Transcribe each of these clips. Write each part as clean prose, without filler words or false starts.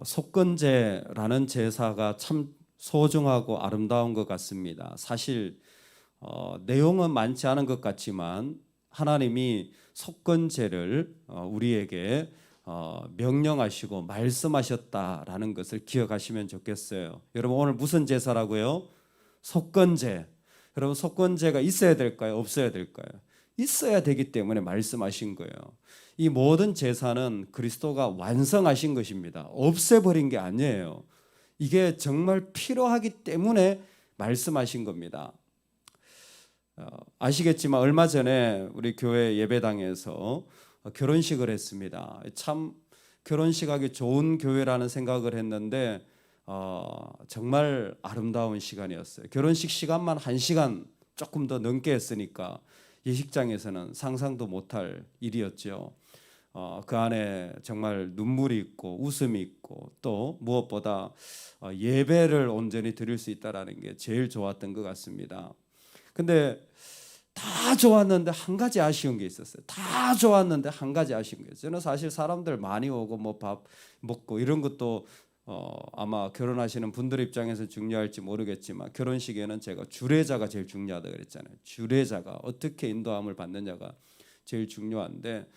속건제라는 제사가 참 소중하고 아름다운 것 같습니다. 사실 내용은 많지 않은 것 같지만 하나님이 속건제를 우리에게 명령하시고 말씀하셨다라는 것을 기억하시면 좋겠어요. 여러분, 오늘 무슨 제사라고요? 속건제. 여러분, 속건제가 있어야 될까요? 없어야 될까요? 있어야 되기 때문에 말씀하신 거예요. 이 모든 제사는 그리스도가 완성하신 것입니다. 없애버린 게 아니에요. 이게 정말 필요하기 때문에 말씀하신 겁니다. 아시겠지만 얼마 전에 우리 교회 예배당에서 결혼식을 했습니다. 참 결혼식하기 좋은 교회라는 생각을 했는데 정말 아름다운 시간이었어요. 결혼식 시간만 1시간 조금 더 넘게 했으니까 예식장에서는 상상도 못할 일이었죠. 그 안에 정말 눈물이 있고 웃음이 있고 또 무엇보다 예배를 온전히 드릴 수 있다는 게 제일 좋았던 것 같습니다. 근데 다 좋았는데 한 가지 아쉬운 게 있었어요. 다 좋았는데 한 가지 아쉬운 게 있어요. 저는 사실 사람들 많이 오고 뭐 밥 먹고 이런 것도 아마 결혼하시는 분들 입장에서 중요할지 모르겠지만 결혼식에는 제가 주례자가 제일 중요하다 그랬잖아요. 주례자가 어떻게 인도함을 받느냐가 제일 중요한데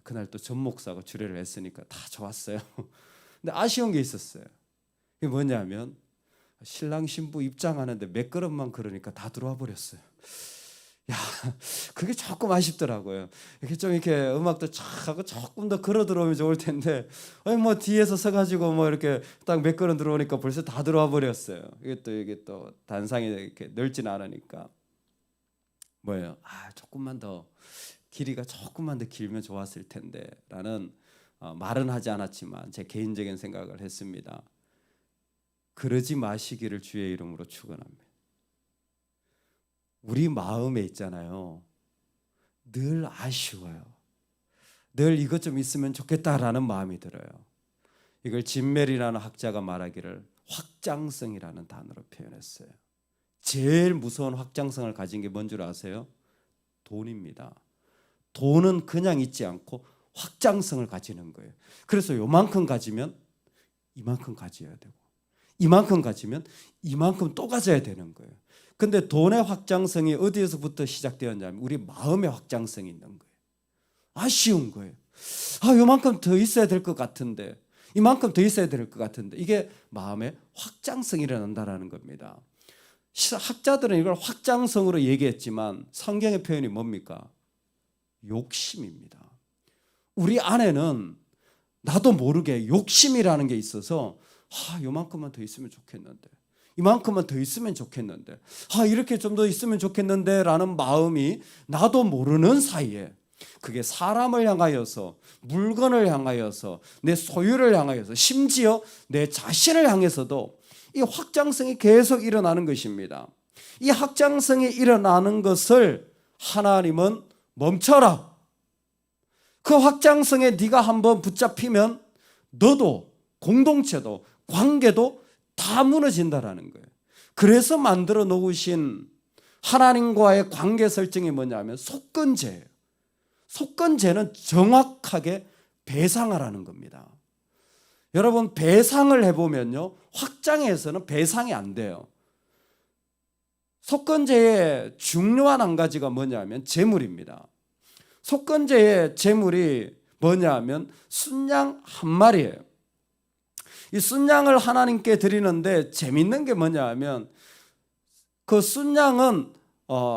그날 또 전 목사가 주례를 했으니까 다 좋았어요. 근데 아쉬운 게 있었어요. 이게 뭐냐면 신랑 신부 입장하는데 몇 걸음만 걸으니까 다 들어와 버렸어요. 야, 그게 조금 아쉽더라고요. 이렇게 음악도 착 하고 조금 더 걸어 들어오면 좋을 텐데, 뭐 뒤에서 서가지고 뭐 이렇게 딱 몇 걸음 들어오니까 벌써 다 들어와 버렸어요. 이게 또 단상이 이렇게 넓진 않으니까 뭐예요? 조금만 더 길이가 조금만 더 길면 좋았을 텐데라는 말은 하지 않았지만 제 개인적인 생각을 했습니다. 그러지 마시기를 주의 이름으로 축원합니다. 우리 마음에 있잖아요. 늘 아쉬워요. 늘 이것 좀 있으면 좋겠다라는 마음이 들어요. 이걸 짐 메리라는 학자가 말하기를 확장성이라는 단어로 표현했어요. 제일 무서운 확장성을 가진 게 뭔 줄 아세요? 돈입니다. 돈은 그냥 있지 않고 확장성을 가지는 거예요. 그래서 요만큼 가지면 이만큼 가져야 되고 이만큼 가지면 이만큼 또 가져야 되는 거예요. 근데 돈의 확장성이 어디에서부터 시작되었냐면 우리 마음의 확장성이 있는 거예요. 아쉬운 거예요. 요만큼 더 있어야 될 것 같은데 이만큼 더 있어야 될 것 같은데 이게 마음의 확장성이 일어난다는 겁니다. 학자들은 이걸 확장성으로 얘기했지만 성경의 표현이 뭡니까? 욕심입니다. 우리 안에는 나도 모르게 욕심이라는 게 있어서 요만큼만 더 있으면 좋겠는데 이만큼만 더 있으면 좋겠는데 이렇게 좀 더 있으면 좋겠는데 라는 마음이 나도 모르는 사이에 그게 사람을 향하여서 물건을 향하여서 내 소유를 향하여서 심지어 내 자신을 향해서도 이 확장성이 계속 일어나는 것입니다. 이 확장성이 일어나는 것을 하나님은 멈춰라. 그 확장성에 네가 한번 붙잡히면 너도 공동체도 관계도 다 무너진다라는 거예요. 그래서 만들어 놓으신 하나님과의 관계 설정이 뭐냐면 속건제예요. 속건제는 정확하게 배상하라는 겁니다. 여러분 배상을 해보면요 확장해서는 배상이 안 돼요. 속건제의 중요한 한 가지가 뭐냐면 제물입니다. 속건제의 제물이 뭐냐면 순양 한 마리예요. 이 순양을 하나님께 드리는데 재밌는 게 뭐냐면 그 순양은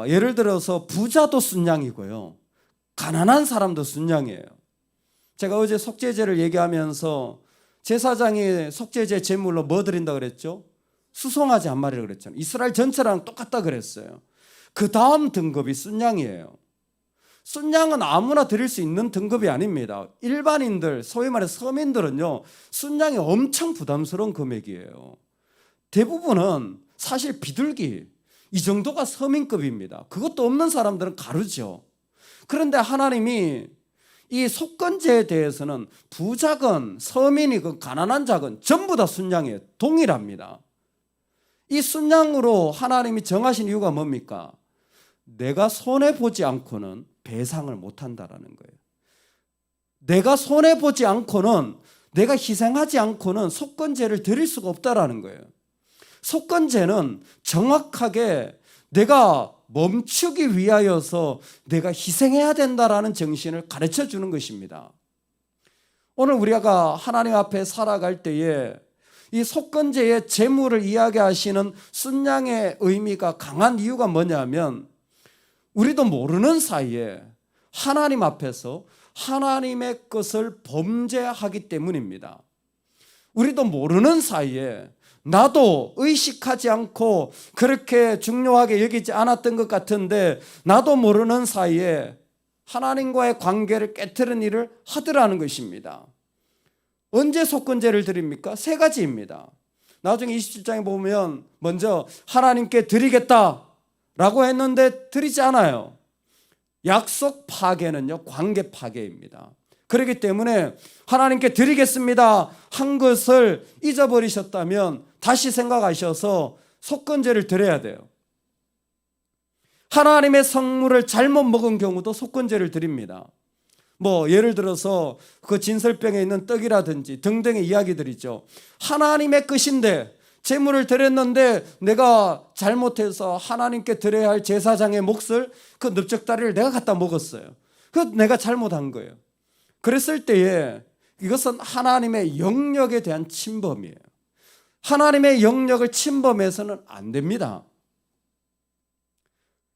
예를 들어서 부자도 순양이고요 가난한 사람도 순양이에요. 제가 어제 속죄제를 얘기하면서 제사장이 속죄제 제물로 뭐 드린다고 그랬죠? 수송아지 한 마리를 그랬잖아요. 이스라엘 전체랑 똑같다 그랬어요. 그 다음 등급이 순양이에요. 순양은 아무나 드릴 수 있는 등급이 아닙니다. 일반인들, 소위 말해서 서민들은요 순양이 엄청 부담스러운 금액이에요. 대부분은 사실 비둘기 이 정도가 서민급입니다. 그것도 없는 사람들은 가르죠. 그런데 하나님이 이 속건제에 대해서는 부자건 서민이건 가난한 자건 전부 다 순양이에요. 동일합니다. 이 순양으로 하나님이 정하신 이유가 뭡니까? 내가 손해보지 않고는 배상을 못한다라는 거예요. 내가 손해보지 않고는 내가 희생하지 않고는 속건제를 드릴 수가 없다라는 거예요. 속건제는 정확하게 내가 멈추기 위하여서 내가 희생해야 된다라는 정신을 가르쳐 주는 것입니다. 오늘 우리가 하나님 앞에 살아갈 때에 이 속건제의 제물을 이야기하시는 순양의 의미가 강한 이유가 뭐냐면 우리도 모르는 사이에 하나님 앞에서 하나님의 것을 범죄하기 때문입니다. 우리도 모르는 사이에 나도 의식하지 않고 그렇게 중요하게 여기지 않았던 것 같은데 나도 모르는 사이에 하나님과의 관계를 깨트린 일을 하더라는 것입니다. 언제 속건제를 드립니까? 세 가지입니다. 나중에 27장에 보면 먼저 하나님께 드리겠다라고 했는데 드리지 않아요. 약속 파괴는요, 관계 파괴입니다. 그렇기 때문에 하나님께 드리겠습니다 한 것을 잊어버리셨다면 다시 생각하셔서 속건제를 드려야 돼요. 하나님의 성물을 잘못 먹은 경우도 속건제를 드립니다. 예를 들어서 그 진설병에 있는 떡이라든지 등등의 이야기들이죠. 하나님의 것인데 제물을 드렸는데 내가 잘못해서 하나님께 드려야 할 제사장의 몫을 그 넓적다리를 내가 갖다 먹었어요. 그것 내가 잘못한 거예요. 그랬을 때에 이것은 하나님의 영역에 대한 침범이에요. 하나님의 영역을 침범해서는 안 됩니다.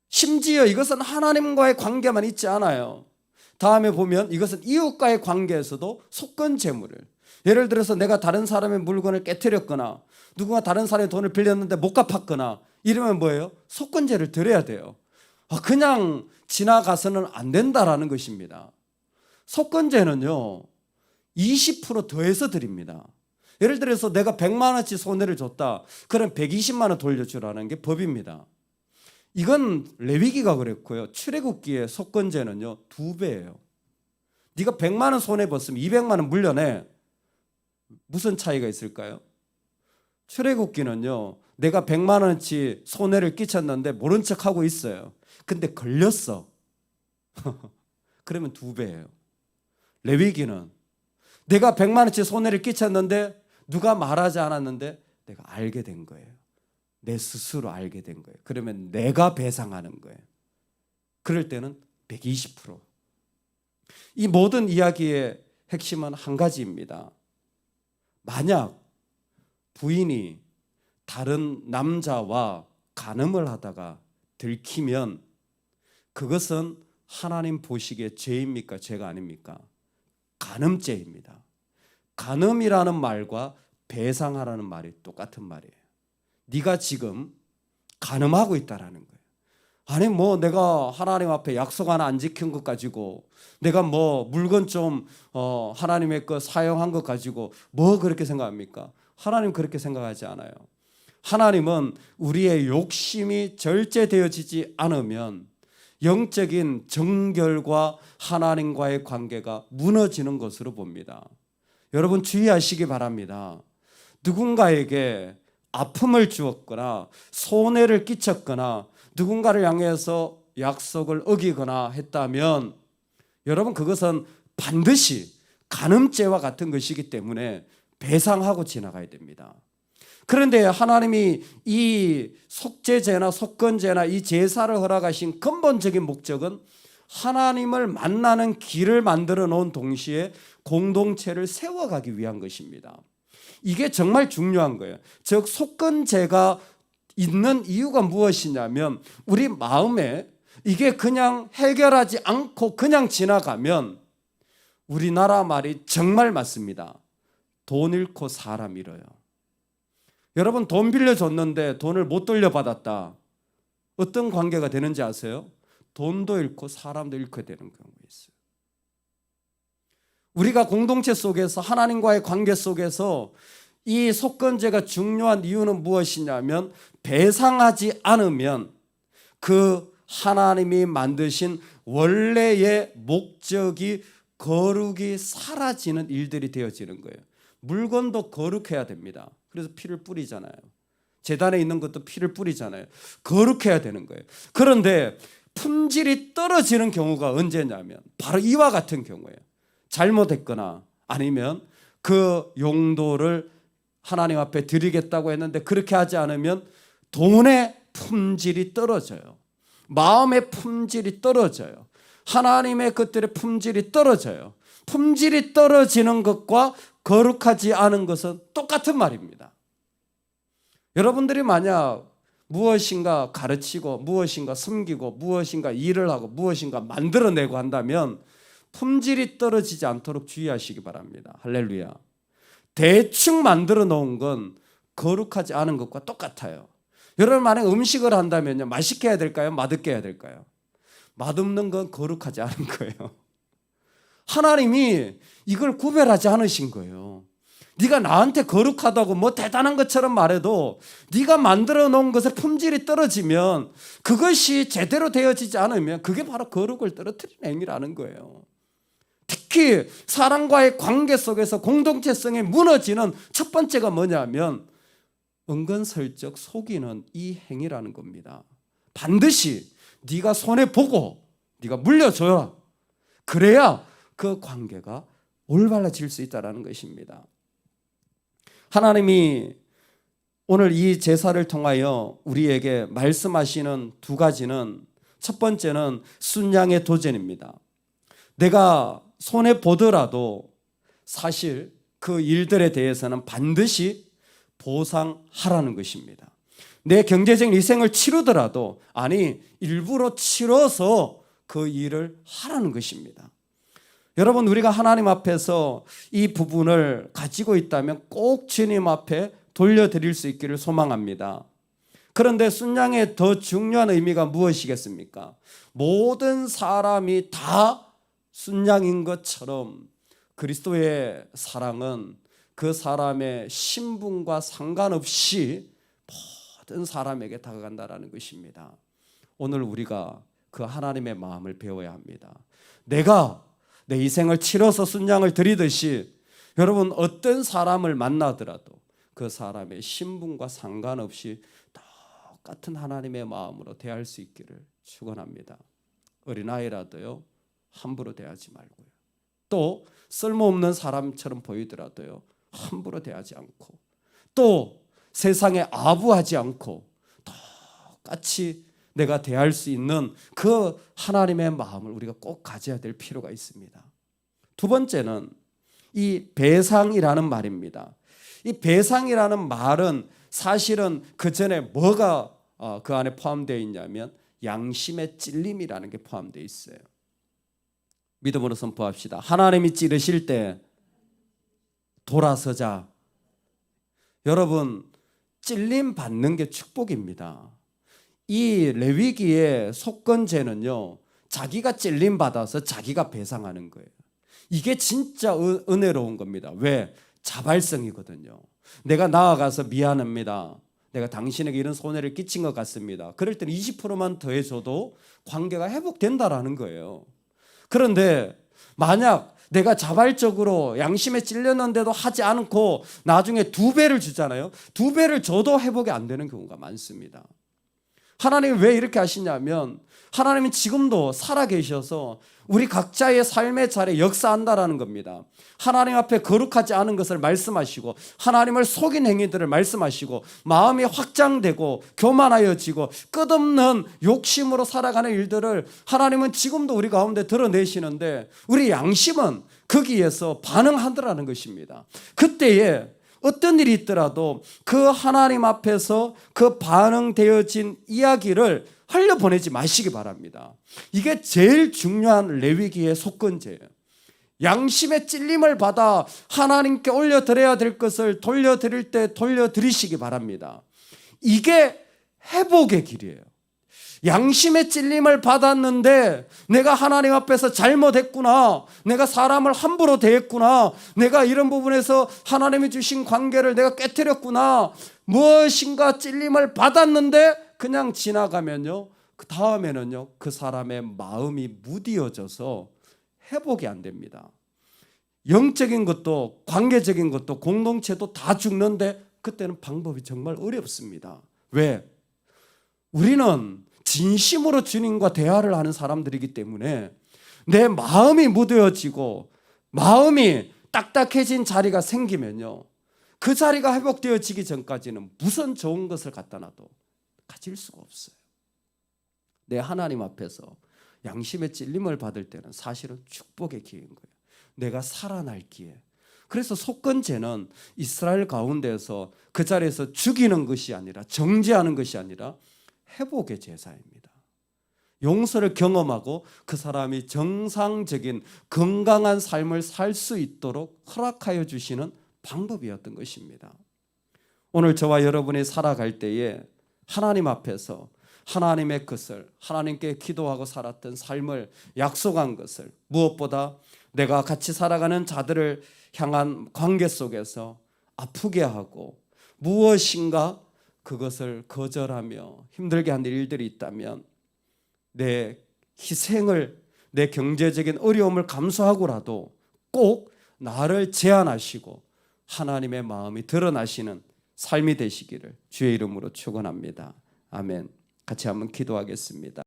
심지어 이것은 하나님과의 관계만 있지 않아요. 다음에 보면 이것은 이웃과의 관계에서도 속건제물을, 예를 들어서 내가 다른 사람의 물건을 깨트렸거나 누군가 다른 사람의 돈을 빌렸는데 못 갚았거나 이러면 뭐예요? 속건제를 드려야 돼요. 그냥 지나가서는 안 된다라는 것입니다. 속건제는요 20% 더해서 드립니다. 예를 들어서 내가 100만 원치 손해를 줬다. 그럼 120만 원 돌려주라는 게 법입니다. 이건 레위기가 그랬고요. 출애굽기의 속건제는요 2배예요. 네가 100만 원 손해봤으면 200만 원 물려내. 무슨 차이가 있을까요? 출애굽기는요 내가 100만 원치 손해를 끼쳤는데 모른 척하고 있어요. 근데 걸렸어. 그러면 2배예요. 레위기는 내가 100만 원치 손해를 끼쳤는데 누가 말하지 않았는데 내가 알게 된 거예요. 내 스스로 알게 된 거예요. 그러면 내가 배상하는 거예요. 그럴 때는 120%. 이 모든 이야기의 핵심은 한 가지입니다. 만약 부인이 다른 남자와 간음을 하다가 들키면 그것은 하나님 보시기에 죄입니까? 죄가 아닙니까? 간음죄입니다. 간음이라는 말과 배상하라는 말이 똑같은 말이에요. 네가 지금 간음하고 있다라는 거예요. 아니 내가 하나님 앞에 약속 하나 안 지킨 것 가지고 내가 물건 좀 하나님의 거 사용한 것 가지고 그렇게 생각합니까? 하나님 그렇게 생각하지 않아요. 하나님은 우리의 욕심이 절제되어지지 않으면 영적인 정결과 하나님과의 관계가 무너지는 것으로 봅니다. 여러분 주의하시기 바랍니다. 누군가에게 아픔을 주었거나 손해를 끼쳤거나 누군가를 향해서 약속을 어기거나 했다면 여러분 그것은 반드시 간음죄와 같은 것이기 때문에 배상하고 지나가야 됩니다. 그런데 하나님이 이 속죄제나 속건제나 이 제사를 허락하신 근본적인 목적은 하나님을 만나는 길을 만들어 놓은 동시에 공동체를 세워가기 위한 것입니다. 이게 정말 중요한 거예요. 즉 속건제가 있는 이유가 무엇이냐면 우리 마음에 이게 그냥 해결하지 않고 그냥 지나가면 우리나라 말이 정말 맞습니다. 돈 잃고 사람 잃어요. 여러분 돈 빌려줬는데 돈을 못 돌려받았다. 어떤 관계가 되는지 아세요? 돈도 잃고 사람도 잃게 되는 경우가 있어요. 우리가 공동체 속에서 하나님과의 관계 속에서 이 속건제가 중요한 이유는 무엇이냐면 배상하지 않으면 그 하나님이 만드신 원래의 목적이 거룩이 사라지는 일들이 되어지는 거예요. 물건도 거룩해야 됩니다. 그래서 피를 뿌리잖아요. 제단에 있는 것도 피를 뿌리잖아요. 거룩해야 되는 거예요. 그런데 품질이 떨어지는 경우가 언제냐면 바로 이와 같은 경우예요. 잘못했거나 아니면 그 용도를 하나님 앞에 드리겠다고 했는데 그렇게 하지 않으면 돈의 품질이 떨어져요. 마음의 품질이 떨어져요. 하나님의 것들의 품질이 떨어져요. 품질이 떨어지는 것과 거룩하지 않은 것은 똑같은 말입니다. 여러분들이 만약 무엇인가 가르치고 무엇인가 섬기고 무엇인가 일을 하고 무엇인가 만들어내고 한다면 품질이 떨어지지 않도록 주의하시기 바랍니다. 할렐루야. 대충 만들어 놓은 건 거룩하지 않은 것과 똑같아요. 여러분 만약 음식을 한다면요, 맛있게 해야 될까요? 맛없게 해야 될까요? 맛없는 건 거룩하지 않은 거예요. 하나님이 이걸 구별하지 않으신 거예요. 네가 나한테 거룩하다고 뭐 대단한 것처럼 말해도 네가 만들어 놓은 것의 품질이 떨어지면, 그것이 제대로 되어지지 않으면 그게 바로 거룩을 떨어뜨리는 행위라는 거예요. 특히 사람과의 관계 속에서 공동체성이 무너지는 첫 번째가 뭐냐면 은근슬쩍 속이는 이 행위라는 겁니다. 반드시 네가 손해보고 네가 물려줘야, 그래야 그 관계가 올바라질 수 있다는 것입니다. 하나님이 오늘 이 제사를 통하여 우리에게 말씀하시는 두 가지는, 첫 번째는 순양의 도전입니다. 내가 손해보더라도 사실 그 일들에 대해서는 반드시 보상하라는 것입니다. 내 경제적인 희생을 치르더라도, 아니 일부러 치러서 그 일을 하라는 것입니다. 여러분, 우리가 하나님 앞에서 이 부분을 가지고 있다면 꼭 주님 앞에 돌려드릴 수 있기를 소망합니다. 그런데 순양의 더 중요한 의미가 무엇이겠습니까? 모든 사람이 다 순양인 것처럼 그리스도의 사랑은 그 사람의 신분과 상관없이 모든 사람에게 다가간다는 것입니다. 오늘 우리가 그 하나님의 마음을 배워야 합니다. 내가 내 희생을 치러서 순양을 드리듯이 여러분, 어떤 사람을 만나더라도 그 사람의 신분과 상관없이 똑같은 하나님의 마음으로 대할 수 있기를 축원합니다. 어린아이라도요, 함부로 대하지 말고요. 또 쓸모없는 사람처럼 보이더라도요, 함부로 대하지 않고, 또 세상에 아부하지 않고 똑같이 내가 대할 수 있는 그 하나님의 마음을 우리가 꼭 가져야 될 필요가 있습니다. 두 번째는 이 배상이라는 말입니다. 이 배상이라는 말은 사실은 그 전에 뭐가 그 안에 포함되어 있냐면 양심의 찔림이라는 게 포함되어 있어요. 믿음으로 선포합시다. 하나님이 찌르실 때 돌아서자. 여러분, 찔림 받는 게 축복입니다. 이 레위기의 속건제는요, 자기가 찔림 받아서 자기가 배상하는 거예요. 이게 진짜 은혜로운 겁니다. 왜? 자발성이거든요. 내가 나아가서 미안합니다, 내가 당신에게 이런 손해를 끼친 것 같습니다. 그럴 때는 20%만 더해줘도 관계가 회복된다라는 거예요. 그런데 만약 내가 자발적으로 양심에 찔렸는데도 하지 않고 나중에 2배를 주잖아요. 2배를 줘도 회복이 안 되는 경우가 많습니다. 하나님이 왜 이렇게 하시냐면, 하나님은 지금도 살아계셔서 우리 각자의 삶의 자리에 역사한다라는 겁니다. 하나님 앞에 거룩하지 않은 것을 말씀하시고, 하나님을 속인 행위들을 말씀하시고, 마음이 확장되고 교만하여지고 끝없는 욕심으로 살아가는 일들을 하나님은 지금도 우리 가운데 드러내시는데, 우리 양심은 거기에서 반응하더라는 것입니다. 그때에 어떤 일이 있더라도 그 하나님 앞에서 그 반응되어진 이야기를 흘려보내지 마시기 바랍니다. 이게 제일 중요한 레위기의 속건제예요. 양심의 찔림을 받아 하나님께 올려드려야 될 것을 돌려드릴 때 돌려드리시기 바랍니다. 이게 회복의 길이에요. 양심의 찔림을 받았는데 내가 하나님 앞에서 잘못했구나, 내가 사람을 함부로 대했구나, 내가 이런 부분에서 하나님이 주신 관계를 내가 깨트렸구나, 무엇인가 찔림을 받았는데 그냥 지나가면요, 그 다음에는요, 그 사람의 마음이 무디어져서 회복이 안 됩니다. 영적인 것도 관계적인 것도 공동체도 다 죽는데 그때는 방법이 정말 어렵습니다. 왜? 우리는 진심으로 주님과 대화를 하는 사람들이기 때문에 내 마음이 무뎌지고 마음이 딱딱해진 자리가 생기면요, 그 자리가 회복되어지기 전까지는 무슨 좋은 것을 갖다 놔도 가질 수가 없어요. 내 하나님 앞에서 양심의 찔림을 받을 때는 사실은 축복의 기회인 거예요. 내가 살아날 기회. 그래서 속건제는 이스라엘 가운데서 그 자리에서 죽이는 것이 아니라, 정죄하는 것이 아니라 회복의 제사입니다. 용서를 경험하고 그 사람이 정상적인 건강한 삶을 살 수 있도록 허락하여 주시는 방법이었던 것입니다. 오늘 저와 여러분이 살아갈 때에 하나님 앞에서 하나님의 것을, 하나님께 기도하고 살았던 삶을 약속한 것을, 무엇보다 내가 같이 살아가는 자들을 향한 관계 속에서 아프게 하고 무엇인가 그것을 거절하며 힘들게 하는 일들이 있다면 내 희생을, 내 경제적인 어려움을 감수하고라도 꼭 나를 제한하시고 하나님의 마음이 드러나시는 삶이 되시기를 주의 이름으로 축원합니다. 아멘. 같이 한번 기도하겠습니다.